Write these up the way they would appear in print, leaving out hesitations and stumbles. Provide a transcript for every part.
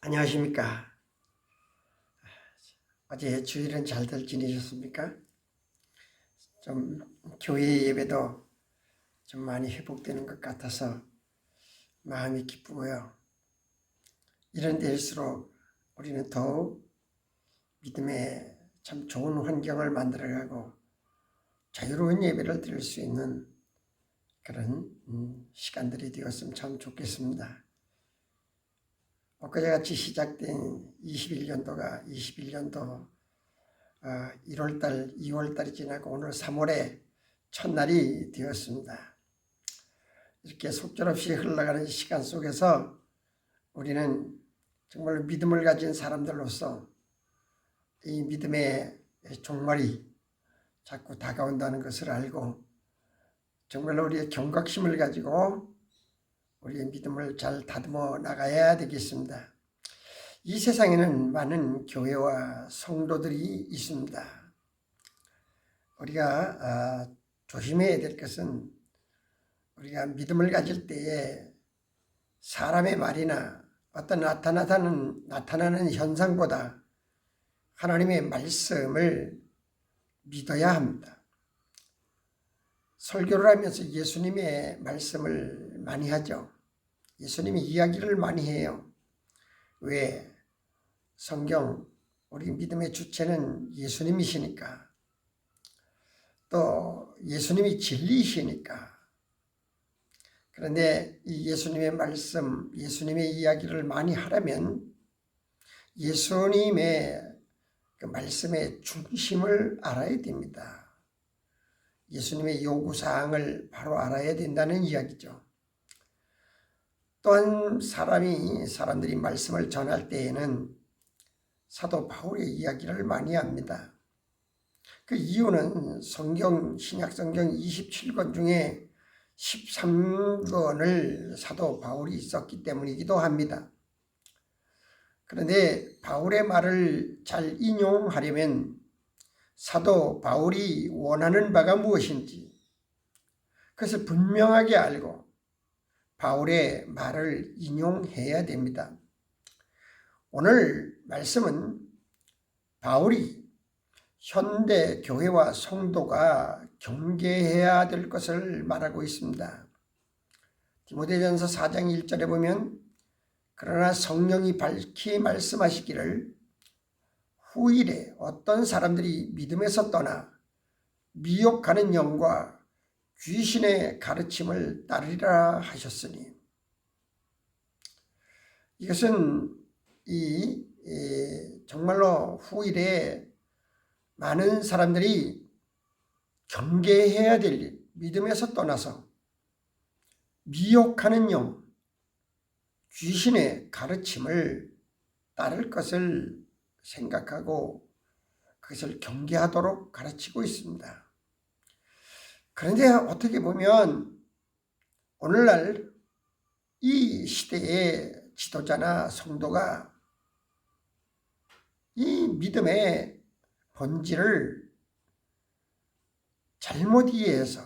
안녕하십니까. 어제 주일은 잘들 지내셨습니까? 좀 교회 예배도 좀 많이 회복되는 것 같아서 마음이 기쁘고요. 이런 데일수록 우리는 더욱 믿음의 참 좋은 환경을 만들어가고 자유로운 예배를 드릴 수 있는 그런 시간들이 되었으면 참 좋겠습니다. 엊그제같이 시작된 21년도가 21년도 1월달, 2월달이 지나고 오늘 3월의 첫날이 되었습니다. 이렇게 속절없이 흘러가는 시간 속에서 우리는 정말 믿음을 가진 사람들로서 이 믿음의 종말이 자꾸 다가온다는 것을 알고 정말로 우리의 경각심을 가지고 우리의 믿음을 잘 다듬어 나가야 되겠습니다. 이 세상에는 많은 교회와 성도들이 있습니다. 우리가 조심해야 될 것은 우리가 믿음을 가질 때에 사람의 말이나 어떤 나타나는 현상보다 하나님의 말씀을 믿어야 합니다. 설교를 하면서 예수님의 말씀을 많이 하죠. 예수님의 이야기를 많이 해요. 왜? 성경, 우리 믿음의 주체는 예수님이시니까, 또 예수님이 진리이시니까. 그런데 이 예수님의 말씀, 예수님의 이야기를 많이 하려면 예수님의 그 말씀의 중심을 알아야 됩니다. 예수님의 요구사항을 바로 알아야 된다는 이야기죠. 또한 사람들이 말씀을 전할 때에는 사도 바울의 이야기를 많이 합니다. 그 이유는 신약성경 27권 중에 13권을 사도 바울이 썼기 때문이기도 합니다. 그런데 바울의 말을 잘 인용하려면 사도 바울이 원하는 바가 무엇인지 그것을 분명하게 알고 바울의 말을 인용해야 됩니다. 오늘 말씀은 바울이 현대 교회와 성도가 경계해야 될 것을 말하고 있습니다. 디모데전서 4장 1절에 보면 그러나 성령이 밝히 말씀하시기를 후일에 어떤 사람들이 믿음에서 떠나 미혹하는 영과 귀신의 가르침을 따르리라 하셨으니, 이것은 정말로 후일에 많은 사람들이 경계해야 될 일, 믿음에서 떠나서 미혹하는 영, 귀신의 가르침을 따를 것을 생각하고 그것을 경계하도록 가르치고 있습니다. 그런데 어떻게 보면 오늘날 이 시대의 지도자나 성도가 이 믿음의 본질을 잘못 이해해서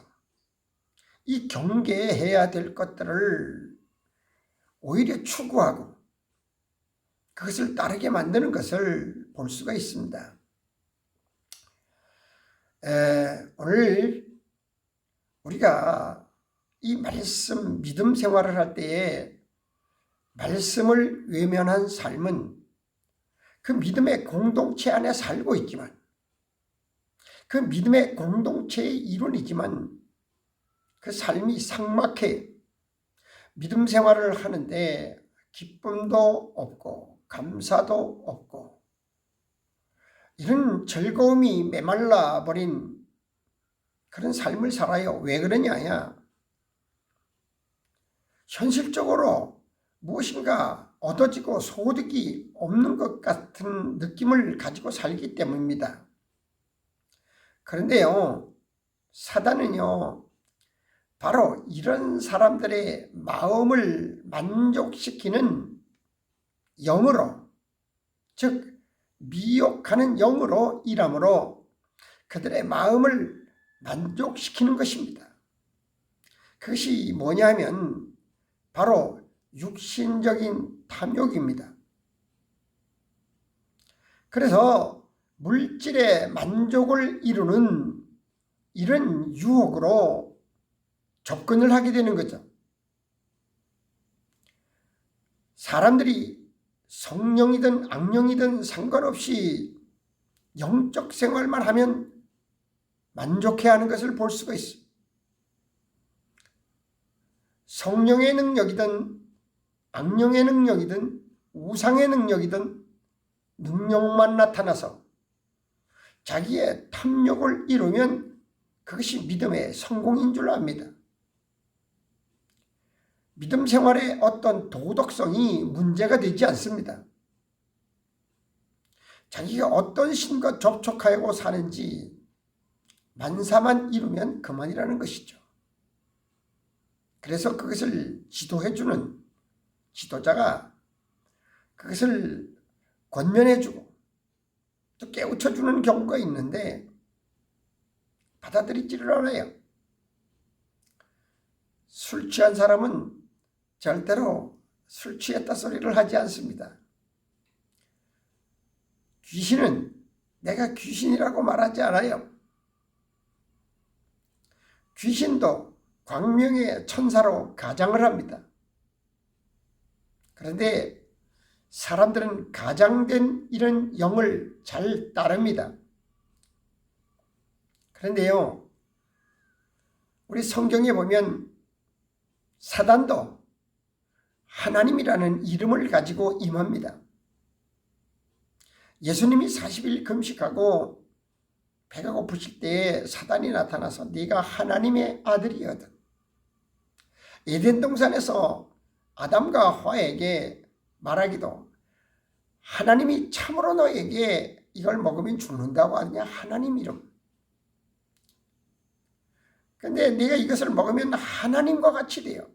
이 경계해야 될 것들을 오히려 추구하고 그것을 따르게 만드는 것을 볼 수가 있습니다. 오늘 우리가 이 말씀, 믿음 생활을 할 때에 말씀을 외면한 삶은 그 믿음의 공동체 안에 살고 있지만, 그 믿음의 공동체의 일원이지만 그 삶이 삭막해 믿음 생활을 하는데 기쁨도 없고 감사도 없고 이런 즐거움이 메말라 버린 그런 삶을 살아요. 왜 그러냐? 현실적으로 무엇인가 얻어지고 소득이 없는 것 같은 느낌을 가지고 살기 때문입니다. 그런데요, 사단은요, 바로 이런 사람들의 마음을 만족시키는 영으로, 즉 미혹하는 영으로 일함으로 그들의 마음을 만족시키는 것입니다. 그것이 뭐냐 하면 바로 육신적인 탐욕입니다. 그래서 물질의 만족을 이루는 이런 유혹으로 접근을 하게 되는 거죠. 사람들이 성령이든 악령이든 상관없이 영적 생활만 하면 만족해하는 것을 볼 수가 있어요. 성령의 능력이든 악령의 능력이든 우상의 능력이든 능력만 나타나서 자기의 탐욕을 이루면 그것이 믿음의 성공인 줄 압니다. 믿음 생활의 어떤 도덕성이 문제가 되지 않습니다. 자기가 어떤 신과 접촉하고 사는지 만사만 이루면 그만이라는 것이죠. 그래서 그것을 지도해주는 지도자가 그것을 권면해주고 또 깨우쳐주는 경우가 있는데 받아들이지를 않아요. 술 취한 사람은 절대로 술 취했다 소리를 하지 않습니다. 귀신은 내가 귀신이라고 말하지 않아요. 귀신도 광명의 천사로 가장을 합니다. 그런데 사람들은 가장된 이런 영을 잘 따릅니다. 그런데요, 우리 성경에 보면 사단도 하나님이라는 이름을 가지고 임합니다. 예수님이 40일 금식하고 배가 고프실 때에 사단이 나타나서 네가 하나님의 아들이거든. 에덴 동산에서 아담과 하와에게 말하기도 하나님이 참으로 너에게 이걸 먹으면 죽는다고 하느냐, 하나님 이름. 근데 네가 이것을 먹으면 하나님과 같이 돼요.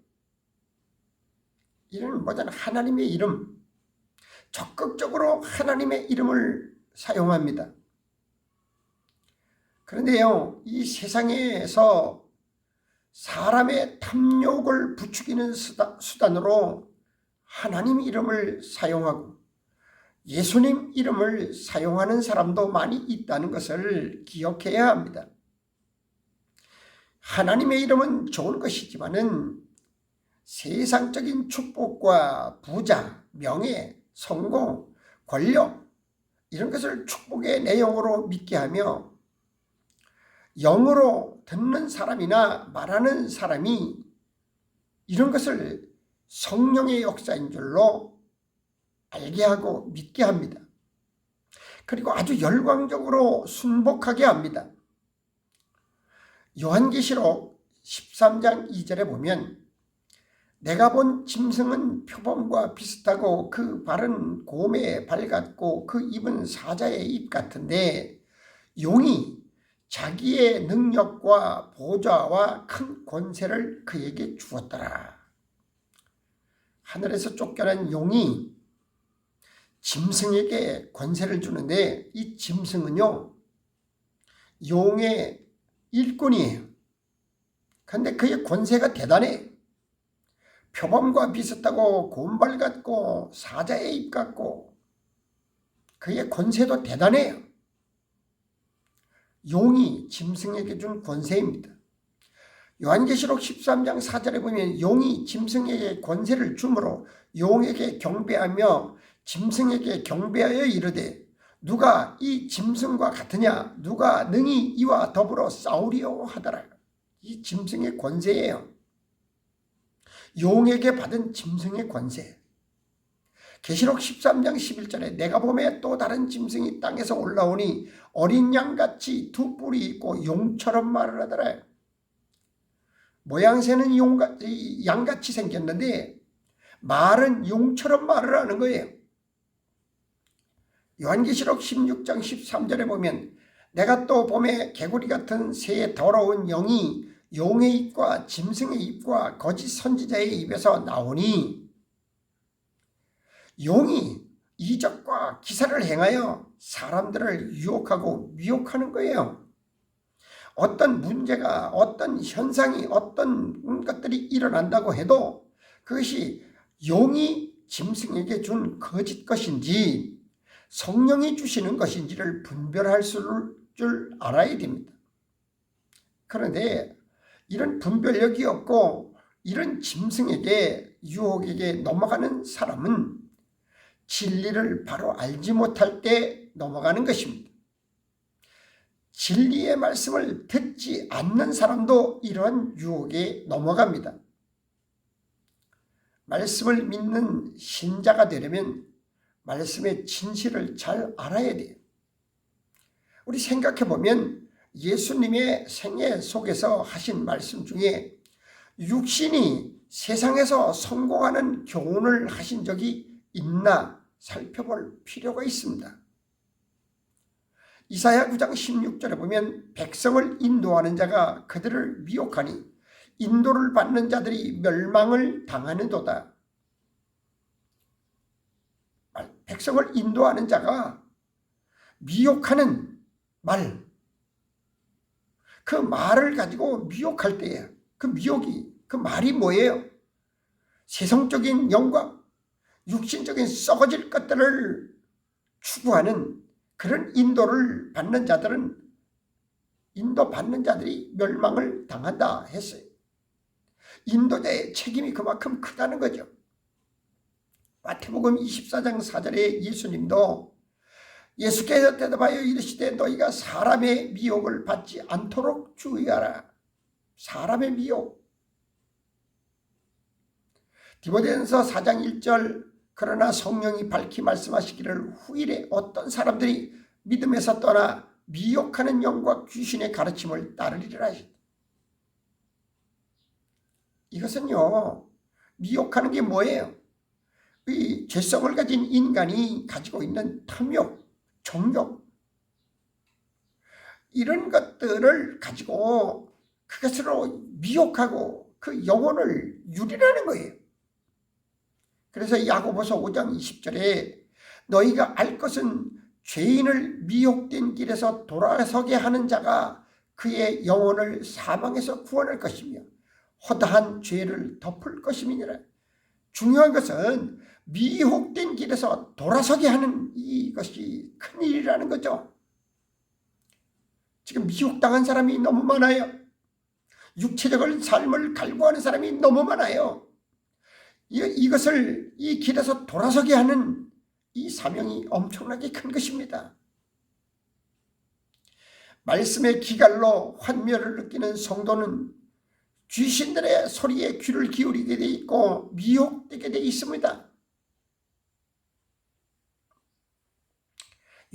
이런 뭐잖아, 하나님의 이름. 적극적으로 하나님의 이름을 사용합니다. 그런데요, 이 세상에서 사람의 탐욕을 부추기는 수단으로 하나님 이름을 사용하고 예수님 이름을 사용하는 사람도 많이 있다는 것을 기억해야 합니다. 하나님의 이름은 좋은 것이지만은 세상적인 축복과 부자, 명예, 성공, 권력 이런 것을 축복의 내용으로 믿게 하며 영으로 듣는 사람이나 말하는 사람이 이런 것을 성령의 역사인 줄로 알게 하고 믿게 합니다. 그리고 아주 열광적으로 순복하게 합니다. 요한계시록 13장 2절에 보면 내가 본 짐승은 표범과 비슷하고 그 발은 곰의 발 같고 그 입은 사자의 입 같은데 용이 자기의 능력과 보좌와 큰 권세를 그에게 주었더라. 하늘에서 쫓겨난 용이 짐승에게 권세를 주는데 이 짐승은요, 용의 일꾼이에요. 그런데 그의 권세가 대단해. 표범과 비슷하고 곰발 같고 사자의 입 같고 그의 권세도 대단해요. 용이 짐승에게 준 권세입니다. 요한계시록 13장 4절에 보면 용이 짐승에게 권세를 주므로 용에게 경배하며 짐승에게 경배하여 이르되 누가 이 짐승과 같으냐, 누가 능히 이와 더불어 싸우리요 하더라. 이 짐승의 권세예요. 용에게 받은 짐승의 권세. 계시록 13장 11절에 내가 보매 또 다른 짐승이 땅에서 올라오니 어린 양같이 두 뿔이 있고 용처럼 말을 하더라. 모양새는 양같이 생겼는데 말은 용처럼 말을 하는 거예요. 요한계시록 16장 13절에 보면 내가 또 봄에 개구리 같은 새 더러운 영이 용의 입과 짐승의 입과 거짓 선지자의 입에서 나오니 용이 이적과 기사를 행하여 사람들을 유혹하고 미혹하는 거예요. 어떤 문제가, 어떤 현상이, 어떤 것들이 일어난다고 해도 그것이 용이 짐승에게 준 거짓 것인지 성령이 주시는 것인지를 분별할 줄 알아야 됩니다. 그런데 이런 분별력이 없고 이런 짐승에게 유혹에게 넘어가는 사람은 진리를 바로 알지 못할 때 넘어가는 것입니다. 진리의 말씀을 듣지 않는 사람도 이러한 유혹에 넘어갑니다. 말씀을 믿는 신자가 되려면 말씀의 진실을 잘 알아야 돼요. 우리 생각해보면 예수님의 생애 속에서 하신 말씀 중에 육신이 세상에서 성공하는 교훈을 하신 적이 있나 살펴볼 필요가 있습니다. 이사야 9장 16절에 보면 백성을 인도하는 자가 그들을 미혹하니 인도를 받는 자들이 멸망을 당하는도다. 백성을 인도하는 자가 미혹하는 말, 그 말을 가지고 미혹할 때에 그 미혹이, 그 말이 뭐예요? 세상적인 영광, 육신적인 썩어질 것들을 추구하는 그런 인도를 받는 자들은 인도받는 자들이 멸망을 당한다 했어요. 인도자의 책임이 그만큼 크다는 거죠. 마태복음 24장 4절에 예수님도 예수께서 대답하여 이르시되 너희가 사람의 미혹을 받지 않도록 주의하라. 사람의 미혹. 디모데전서 4장 1절 그러나 성령이 밝히 말씀하시기를 후일에 어떤 사람들이 믿음에서 떠나 미혹하는 영과 귀신의 가르침을 따르리라 하셨다. 이것은요, 미혹하는 게 뭐예요? 이 죄성을 가진 인간이 가지고 있는 탐욕, 정욕, 이런 것들을 가지고 그것으로 미혹하고 그 영혼을 유린하는 거예요. 그래서 야고보서 5장 20절에 너희가 알 것은 죄인을 미혹된 길에서 돌아서게 하는 자가 그의 영혼을 사망에서 구원할 것이며 허다한 죄를 덮을 것임이니라. 중요한 것은 미혹된 길에서 돌아서게 하는 이것이 큰일이라는 거죠. 지금 미혹당한 사람이 너무 많아요. 육체적인 삶을 갈구하는 사람이 너무 많아요. 이것을 이 길에서 돌아서게 하는 이 사명이 엄청나게 큰 것입니다. 말씀의 기갈로 환멸을 느끼는 성도는 귀신들의 소리에 귀를 기울이게 돼 있고 미혹되게 돼 있습니다.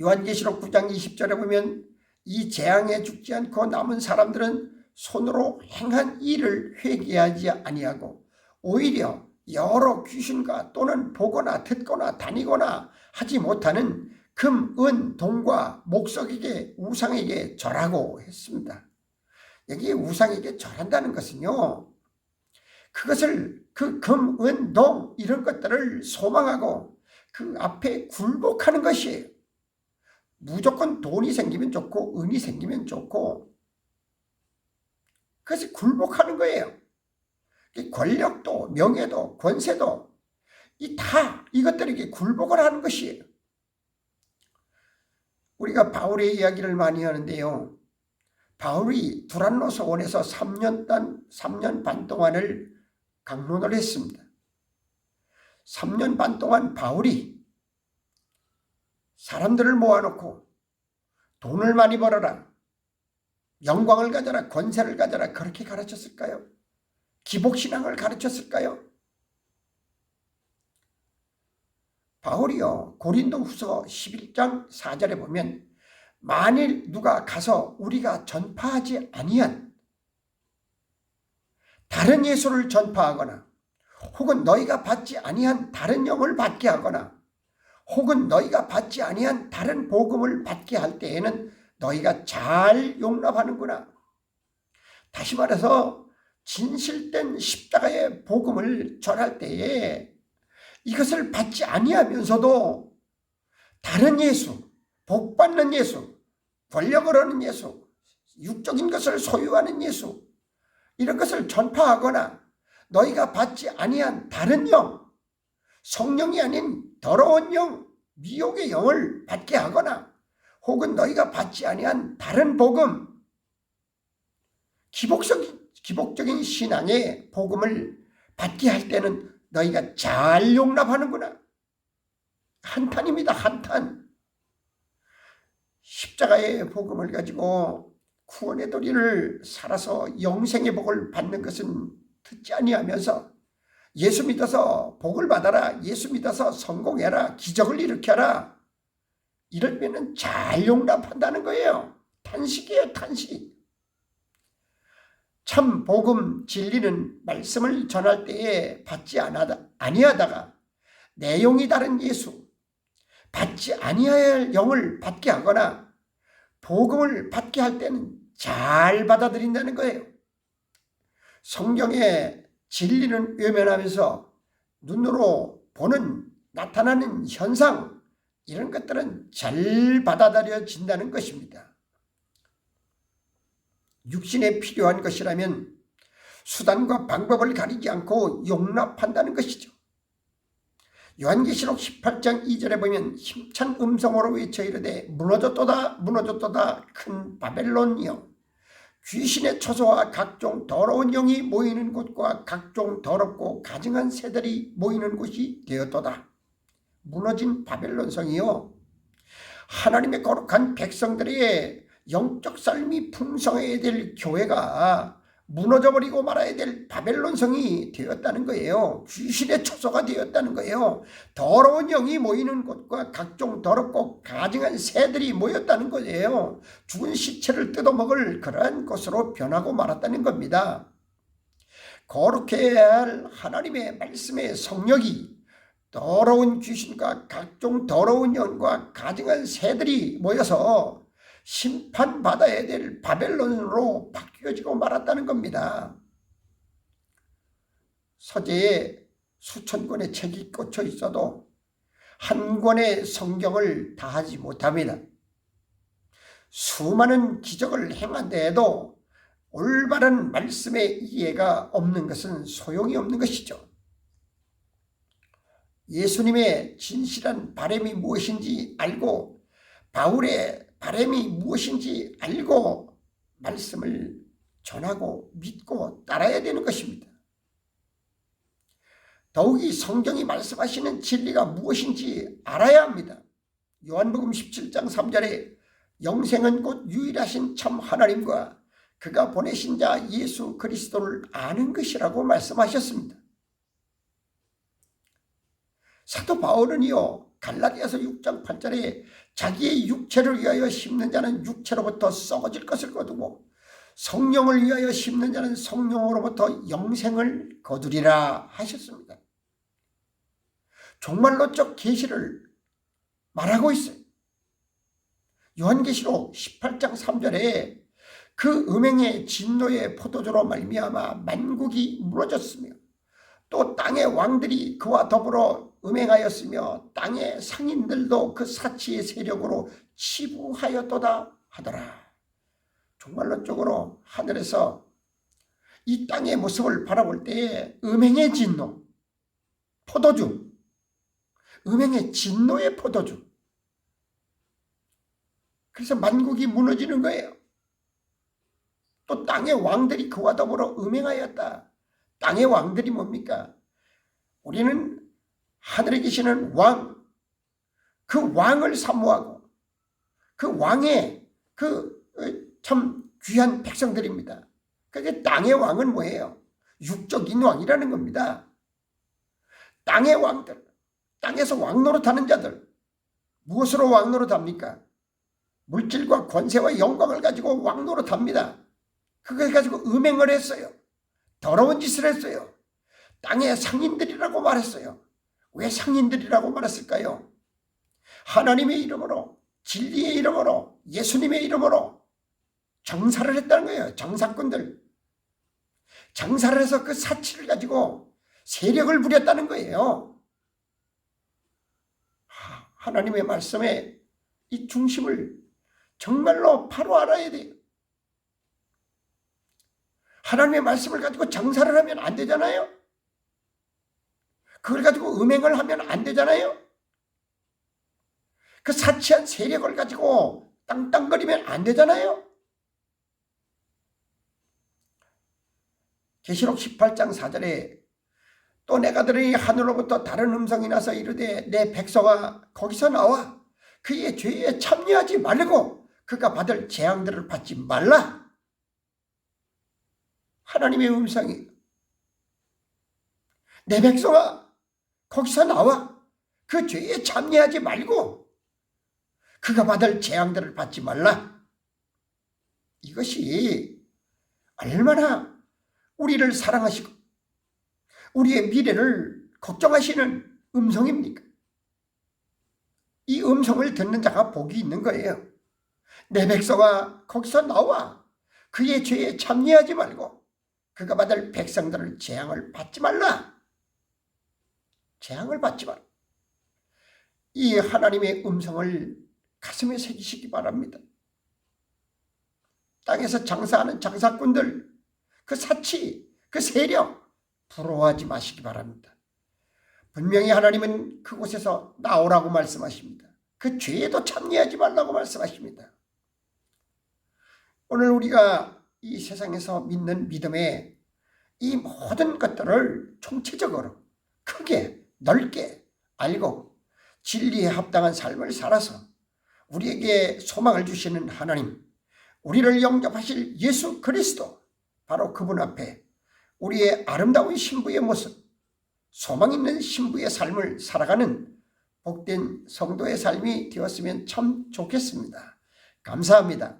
요한계시록 9장 20절에 보면 이 재앙에 죽지 않고 남은 사람들은 손으로 행한 일을 회개하지 아니하고 오히려 여러 귀신과 또는 보거나 듣거나 다니거나 하지 못하는 금, 은, 동과 목석에게 우상에게 절하고 했습니다. 여기 우상에게 절한다는 것은요, 그것을 그 금, 은, 동 이런 것들을 소망하고 그 앞에 굴복하는 것이에요. 무조건 돈이 생기면 좋고 은이 생기면 좋고 그것이 굴복하는 거예요. 권력도 명예도 권세도 다 이것들에게 굴복을 하는 것이에요. 우리가 바울의 이야기를 많이 하는데요. 바울이 두란노서 원에서 3년 반 동안을 강론을 했습니다. 3년 반 동안 바울이 사람들을 모아놓고 돈을 많이 벌어라, 영광을 가져라, 권세를 가져라 그렇게 가르쳤을까요? 기복신앙을 가르쳤을까요? 바울이요, 고린도후서 11장 4절에 보면 만일 누가 가서 우리가 전파하지 아니한 다른 예수를 전파하거나 혹은 너희가 받지 아니한 다른 영을 받게 하거나 혹은 너희가 받지 아니한 다른 복음을 받게 할 때에는 너희가 잘 용납하는구나. 다시 말해서 진실된 십자가의 복음을 전할 때에 이것을 받지 아니하면서도 다른 예수, 복받는 예수, 권력을 얻는 예수, 육적인 것을 소유하는 예수 이런 것을 전파하거나 너희가 받지 아니한 다른 영, 성령이 아닌 더러운 영 미혹의 영을 받게 하거나 혹은 너희가 받지 아니한 다른 복음, 기복적인 신앙의 복음을 받게 할 때는 너희가 잘 용납하는구나. 한탄입니다. 한탄. 십자가의 복음을 가지고 구원의 도리를 살아서 영생의 복을 받는 것은 듣지 아니하면서 예수 믿어서 복을 받아라, 예수 믿어서 성공해라, 기적을 일으켜라, 이러면은 잘 용납한다는 거예요. 탄식이에요. 탄식. 참 복음 진리는 말씀을 전할 때에 받지 아니하다가 내용이 다른 예수, 받지 아니해야 할 영을 받게 하거나 복음을 받게 할 때는 잘 받아들인다는 거예요. 성경의 진리는 외면하면서 눈으로 보는 나타나는 현상, 이런 것들은 잘 받아들여진다는 것입니다. 육신에 필요한 것이라면 수단과 방법을 가리지 않고 용납한다는 것이죠. 요한계시록 18장 2절에 보면 힘찬 음성으로 외쳐 이르되 무너졌도다 무너졌도다 큰 바벨론이여, 귀신의 처소와 각종 더러운 영이 모이는 곳과 각종 더럽고 가증한 새들이 모이는 곳이 되었도다. 무너진 바벨론 성이요, 하나님의 거룩한 백성들의 영적 삶이 풍성해야 될 교회가 무너져버리고 말아야 될 바벨론 성이 되었다는 거예요. 귀신의 처소가 되었다는 거예요. 더러운 영이 모이는 곳과 각종 더럽고 가증한 새들이 모였다는 거예요. 죽은 시체를 뜯어먹을 그러한 곳으로 변하고 말았다는 겁니다. 거룩해야 할 하나님의 말씀의 성령이 더러운 귀신과 각종 더러운 영과 가증한 새들이 모여서 심판받아야 될 바벨론으로 바뀌어지고 말았다는 겁니다. 서재에 수천 권의 책이 꽂혀 있어도 한 권의 성경을 다 하지 못합니다. 수많은 기적을 행한데에도 올바른 말씀의 이해가 없는 것은 소용이 없는 것이죠. 예수님의 진실한 바람이 무엇인지 알고 바울의 바람이 무엇인지 알고 말씀을 전하고 믿고 따라야 되는 것입니다. 더욱이 성경이 말씀하시는 진리가 무엇인지 알아야 합니다. 요한복음 17장 3절에 영생은 곧 유일하신 참 하나님과 그가 보내신 자 예수 그리스도를 아는 것이라고 말씀하셨습니다. 사도 바울은요, 갈라디아서 6장 8절에 자기의 육체를 위하여 심는 자는 육체로부터 썩어질 것을 거두고 성령을 위하여 심는 자는 성령으로부터 영생을 거두리라 하셨습니다. 종말론적 계시를 말하고 있어요. 요한계시록 18장 3절에 그 음행의 진노의 포도주로 말미암아 만국이 무너졌으며 또 땅의 왕들이 그와 더불어 음행하였으며 땅의 상인들도 그 사치의 세력으로 치부하였도다 하더라. 종말론적으로 하늘에서 이 땅의 모습을 바라볼 때에 음행의 진노, 포도주, 음행의 진노의 포도주, 그래서 만국이 무너지는 거예요. 또 땅의 왕들이 그와 더불어 음행하였다. 땅의 왕들이 뭡니까? 우리는 하늘에 계시는 왕, 그 왕을 사모하고 그 왕의 그 참 귀한 백성들입니다. 그게 땅의 왕은 뭐예요? 육적인 왕이라는 겁니다. 땅의 왕들, 땅에서 왕노릇하는 자들, 무엇으로 왕노릇합니까? 물질과 권세와 영광을 가지고 왕노릇합니다. 그걸 가지고 음행을 했어요. 더러운 짓을 했어요. 땅의 상인들이라고 말했어요. 왜 상인들이라고 말했을까요? 하나님의 이름으로, 진리의 이름으로, 예수님의 이름으로 장사를 했다는 거예요. 장사꾼들. 장사를 해서 그 사치를 가지고 세력을 부렸다는 거예요. 하나님의 말씀에 이 중심을 정말로 바로 알아야 돼요. 하나님의 말씀을 가지고 장사를 하면 안 되잖아요. 그걸 가지고 음행을 하면 안 되잖아요. 그 사치한 세력을 가지고 땅땅거리면 안 되잖아요. 계시록 18장 4절에 또 내가 들으니 하늘로부터 다른 음성이 나서 이르되 내 백성아 거기서 나와 그의 죄에 참여하지 말고 그가 받을 재앙들을 받지 말라. 하나님의 음성이 내 백성아 거기서 나와 그 죄에 참여하지 말고 그가 받을 재앙들을 받지 말라. 이것이 얼마나 우리를 사랑하시고 우리의 미래를 걱정하시는 음성입니까? 이 음성을 듣는 자가 복이 있는 거예요. 내 백성아 거기서 나와 그의 죄에 참여하지 말고 그가 받을 백성들을 재앙을 받지 말라. 재앙을 받지 말라. 이 하나님의 음성을 가슴에 새기시기 바랍니다. 땅에서 장사하는 장사꾼들, 그 사치, 그 세력 부러워하지 마시기 바랍니다. 분명히 하나님은 그곳에서 나오라고 말씀하십니다. 그 죄에도 참여하지 말라고 말씀하십니다. 오늘 우리가 이 세상에서 믿는 믿음의 이 모든 것들을 총체적으로 크게 넓게 알고 진리에 합당한 삶을 살아서 우리에게 소망을 주시는 하나님, 우리를 영접하실 예수 그리스도, 바로 그분 앞에 우리의 아름다운 신부의 모습, 소망 있는 신부의 삶을 살아가는 복된 성도의 삶이 되었으면 참 좋겠습니다. 감사합니다.